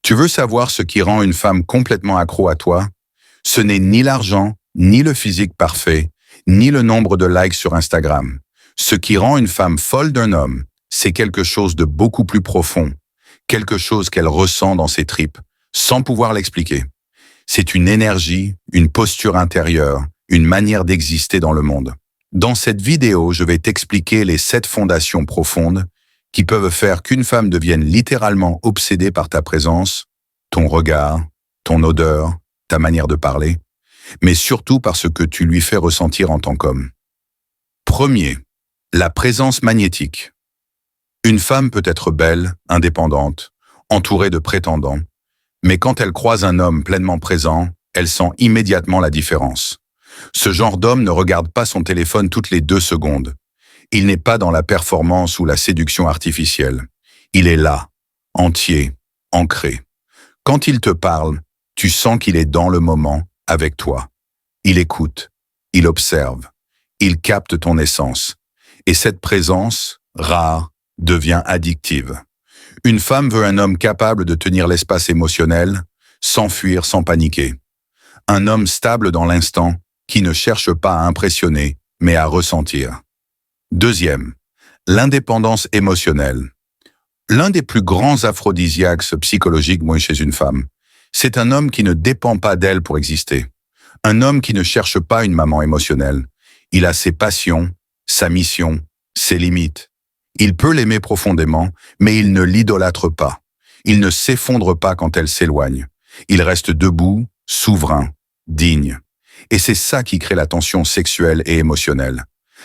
Tu veux savoir ce qui rend une femme complètement accro à toi? Ce n'est ni l'argent, ni le physique parfait, ni le nombre de likes sur Instagram. Ce qui rend une femme folle d'un homme, c'est quelque chose de beaucoup plus profond, quelque chose qu'elle ressent dans ses tripes, sans pouvoir l'expliquer. C'est une énergie, une posture intérieure, une manière d'exister dans le monde. Dans cette vidéo, je vais t'expliquer les 7 fondations profondes qui peuvent faire qu'une femme devienne littéralement obsédée par ta présence, ton regard, ton odeur, ta manière de parler, mais surtout par ce que tu lui fais ressentir en tant qu'homme. Premier, la présence magnétique. Une femme peut être belle, indépendante, entourée de prétendants, mais quand elle croise un homme pleinement présent, elle sent immédiatement la différence. Ce genre d'homme ne regarde pas son téléphone toutes les 2 secondes. Il n'est pas dans la performance ou la séduction artificielle. Il est là, entier, ancré. Quand il te parle, tu sens qu'il est dans le moment, avec toi. Il écoute, il observe, il capte ton essence. Et cette présence, rare, devient addictive. Une femme veut un homme capable de tenir l'espace émotionnel, sans fuir, sans paniquer. Un homme stable dans l'instant, qui ne cherche pas à impressionner, mais à ressentir. Deuxième, l'indépendance émotionnelle. L'un des plus grands aphrodisiaques psychologiques chez une femme, c'est un homme qui ne dépend pas d'elle pour exister. Un homme qui ne cherche pas une maman émotionnelle. Il a ses passions, sa mission, ses limites. Il peut l'aimer profondément, mais il ne l'idolâtre pas. Il ne s'effondre pas quand elle s'éloigne. Il reste debout, souverain, digne. Et c'est ça qui crée la tension sexuelle et émotionnelle.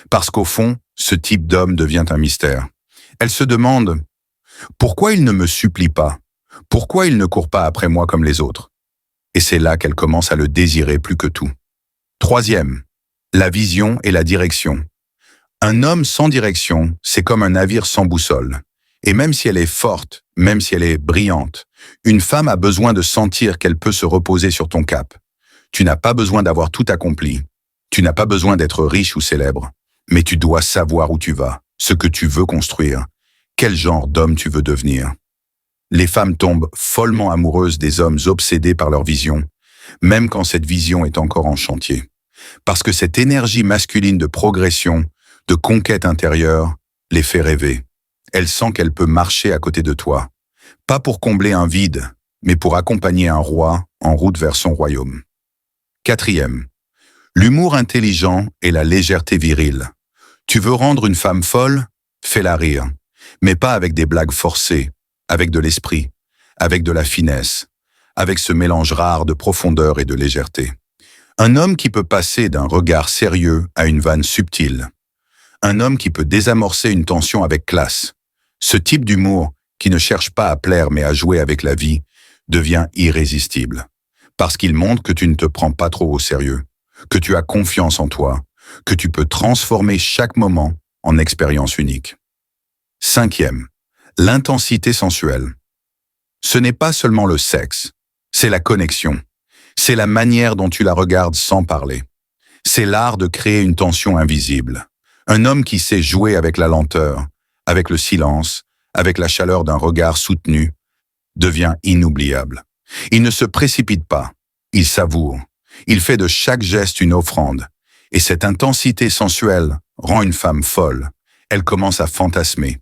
Parce qu'au fond, ce type d'homme devient un mystère. Elle se demande « Pourquoi il ne me supplie pas? Pourquoi il ne court pas après moi comme les autres ?» Et c'est là qu'elle commence à le désirer plus que tout. Troisième, la vision et la direction. Un homme sans direction, c'est comme un navire sans boussole. Et même si elle est forte, même si elle est brillante, une femme a besoin de sentir qu'elle peut se reposer sur ton cap. Tu n'as pas besoin d'avoir tout accompli. Tu n'as pas besoin d'être riche ou célèbre. Mais tu dois savoir où tu vas, ce que tu veux construire, quel genre d'homme tu veux devenir. Les femmes tombent follement amoureuses des hommes obsédés par leur vision, même quand cette vision est encore en chantier. Parce que cette énergie masculine de progression, de conquête intérieure, les fait rêver. Elle sent qu'elle peut marcher à côté de toi. Pas pour combler un vide, mais pour accompagner un roi en route vers son royaume. Quatrième, l'humour intelligent et la légèreté virile. Tu veux rendre une femme folle? Fais-la rire. Mais pas avec des blagues forcées, avec de l'esprit, avec de la finesse, avec ce mélange rare de profondeur et de légèreté. Un homme qui peut passer d'un regard sérieux à une vanne subtile. Un homme qui peut désamorcer une tension avec classe. Ce type d'humour, qui ne cherche pas à plaire mais à jouer avec la vie, devient irrésistible. Parce qu'il montre que tu ne te prends pas trop au sérieux, que tu as confiance en toi, que tu peux transformer chaque moment en expérience unique. Cinquième, l'intensité sensuelle. Ce n'est pas seulement le sexe, c'est la connexion. C'est la manière dont tu la regardes sans parler. C'est l'art de créer une tension invisible. Un homme qui sait jouer avec la lenteur, avec le silence, avec la chaleur d'un regard soutenu, devient inoubliable. Il ne se précipite pas, il savoure. Il fait de chaque geste une offrande. Et cette intensité sensuelle rend une femme folle. Elle commence à fantasmer,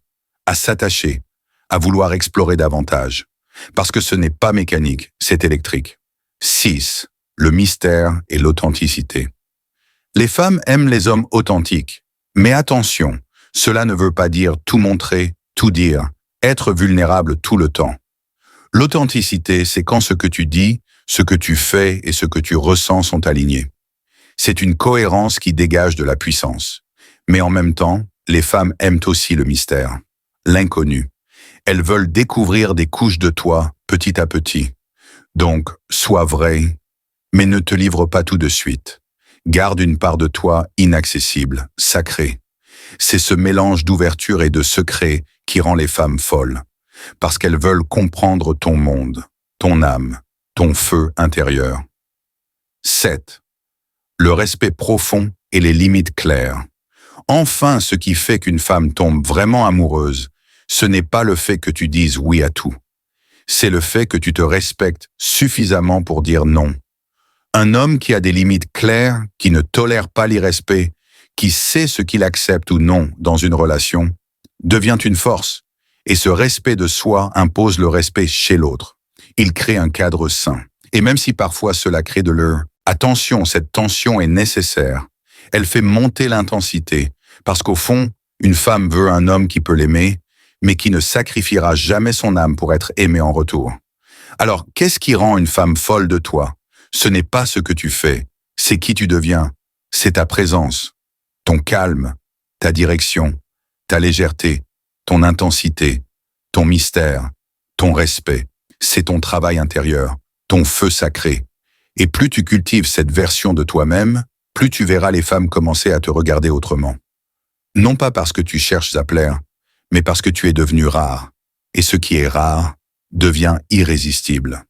à s'attacher, à vouloir explorer davantage. Parce que ce n'est pas mécanique, c'est électrique. 6. Le mystère et l'authenticité. Les femmes aiment les hommes authentiques. Mais attention, cela ne veut pas dire tout montrer, tout dire, être vulnérable tout le temps. L'authenticité, c'est quand ce que tu dis, ce que tu fais et ce que tu ressens sont alignés. C'est une cohérence qui dégage de la puissance. Mais en même temps, les femmes aiment aussi le mystère, l'inconnu. Elles veulent découvrir des couches de toi petit à petit. Donc, sois vrai, mais ne te livre pas tout de suite. Garde une part de toi inaccessible, sacrée. C'est ce mélange d'ouverture et de secret qui rend les femmes folles. Parce qu'elles veulent comprendre ton monde, ton âme, ton feu intérieur. 7. Le respect profond et les limites claires. Enfin, ce qui fait qu'une femme tombe vraiment amoureuse, ce n'est pas le fait que tu dises oui à tout. c'est le fait que tu te respectes suffisamment pour dire non. Un homme qui a des limites claires, qui ne tolère pas l'irrespect, qui sait ce qu'il accepte ou non dans une relation, devient une force. Et ce respect de soi impose le respect chez l'autre. Il crée un cadre sain. Et même si parfois cela crée de l'heureux, attention, cette tension est nécessaire. Elle fait monter l'intensité, parce qu'au fond, une femme veut un homme qui peut l'aimer, mais qui ne sacrifiera jamais son âme pour être aimé en retour. Alors, qu'est-ce qui rend une femme folle de toi? Ce n'est pas ce que tu fais, c'est qui tu deviens, c'est ta présence, ton calme, ta direction, ta légèreté, ton intensité, ton mystère, ton respect. C'est ton travail intérieur, ton feu sacré. Et plus tu cultives cette version de toi-même, plus tu verras les femmes commencer à te regarder autrement. Non pas parce que tu cherches à plaire, mais parce que tu es devenu rare. Et ce qui est rare devient irrésistible.